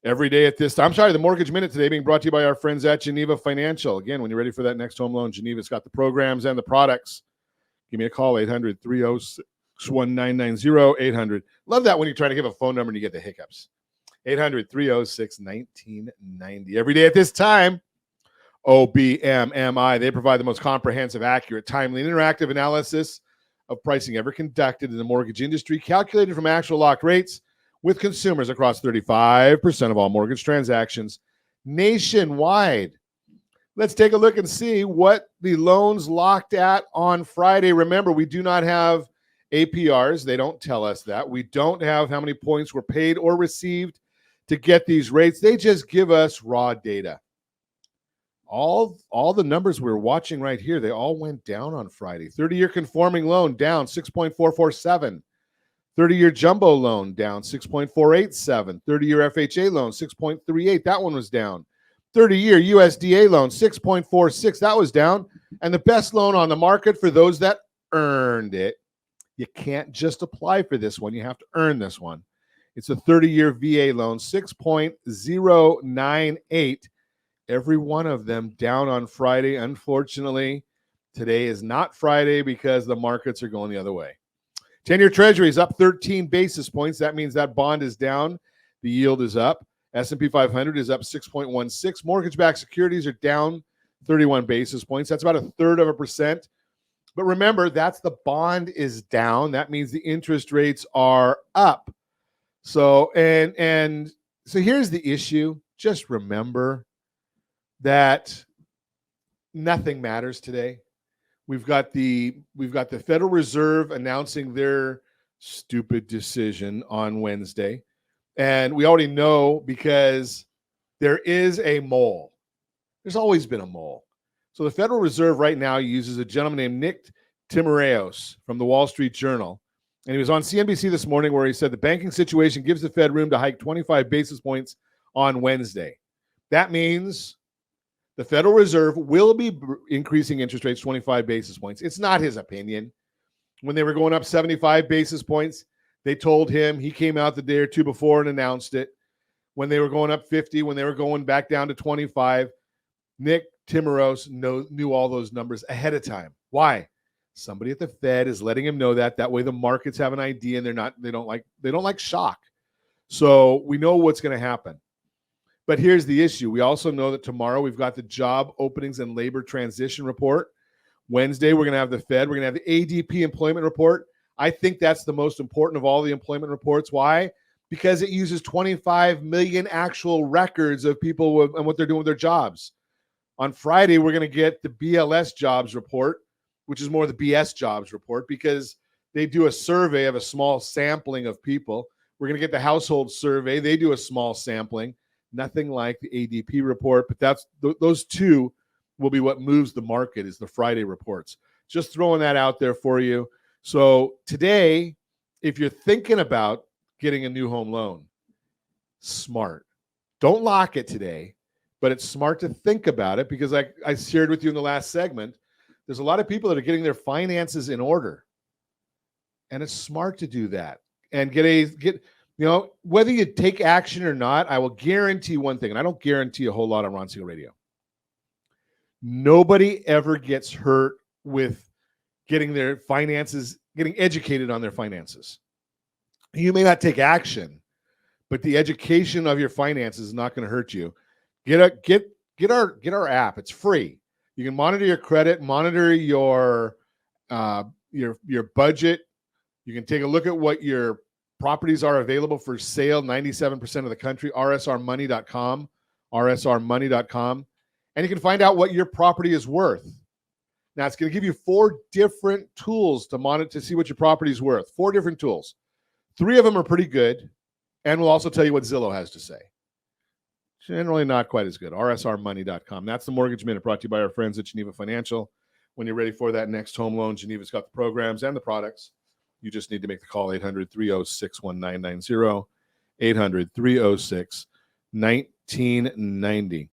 Every day at this time. I'm sorry, the Mortgage Minute today being brought to you by our friends at Geneva Financial. Again, when you're ready for that next home loan, Geneva's got the programs and the products. Give me a call, 800-306-1990, 800. Love that when you're trying to give a phone number and you get the hiccups. 800-306-1990. Every day at this time, OBMMI, they provide the most comprehensive, accurate, timely, and interactive analysis of pricing ever conducted in the mortgage industry, calculated from actual locked rates, with consumers across 35% of all mortgage transactions nationwide. Let's take a look and see what the loans locked at on Friday. Remember, we do not have APRs. They don't tell us that. We don't have how many points were paid or received to get these rates. They just give us raw data. All the numbers we're watching right here, they all went down on Friday. 30-year conforming loan down 6.447. 30-year jumbo loan down 6.487. 30-year FHA loan 6.38. That one was down. 30-year USDA loan 6.46. That was down. And the best loan on the market for those that earned it. You can't just apply for this one. You have to earn this one. It's a 30-year VA loan, 6.098. Every one of them down on Friday. Unfortunately, today is not Friday because the markets are going the other way. 10-year Treasury is up 13 basis points. That means that bond is down. The yield is up. S&P 500 is up 6.16. Mortgage-backed securities are down 31 basis points. That's about 1/3%. But remember, that's the bond is down. That means the interest rates are up. So so here's the issue. Just remember that nothing matters today. We've got the Federal Reserve announcing their stupid decision on Wednesday. And we already know because there is a mole. There's always been a mole. So the Federal Reserve right now uses a gentleman named Nick Timiraos from the Wall Street Journal. And he was on CNBC this morning where he said the banking situation gives the Fed room to hike 25 basis points on Wednesday. That means the Federal Reserve will be increasing interest rates 25 basis points. It's not his opinion. When they were going up 75 basis points, they told him. He came out the day or two before and announced it. When they were going up 50, when they were going back down to 25, Nick Timiraos knew all those numbers ahead of time. Why? Somebody at the Fed is letting him know that. That way the markets have an idea and they don't like shock. So we know what's going to happen. But here's the issue. We also know that tomorrow we've got the job openings and labor transition report. Wednesday, we're going to have the Fed. We're going to have the ADP employment report. I think that's the most important of all the employment reports. Why? Because it uses 25 million actual records of people and what they're doing with their jobs. On Friday, we're going to get the BLS jobs report, which is more the BS jobs report, because they do a survey of a small sampling of people. We're going to get the household survey. They do a small sampling. Nothing like the ADP report, but those two will be what moves the market is the Friday reports. Just throwing that out there for you. So today, if you're thinking about getting a new home loan, smart. Don't lock it today, but it's smart to think about it because like I shared with you in the last segment, there's a lot of people that are getting their finances in order. And it's smart to do that and get whether you take action or not, I will guarantee one thing, and I don't guarantee a whole lot on Ron Siegel Radio. Nobody ever gets hurt with getting their finances, getting educated on their finances. You may not take action, but the education of your finances is not going to hurt you. Get our app. It's free. You can monitor your credit, monitor your budget. You can take a look at what your properties are available for sale, 97% of the country, rsrmoney.com, rsrmoney.com. And you can find out what your property is worth. Now, it's going to give you 4 different tools to monitor to see what your property is worth. 4 different tools. 3 of them are pretty good, and we'll also tell you what Zillow has to say. Generally not quite as good, rsrmoney.com. That's the Mortgage Minute brought to you by our friends at Geneva Financial. When you're ready for that next home loan, Geneva's got the programs and the products. You just need to make the call, 800-306-1990, 800-306-1990.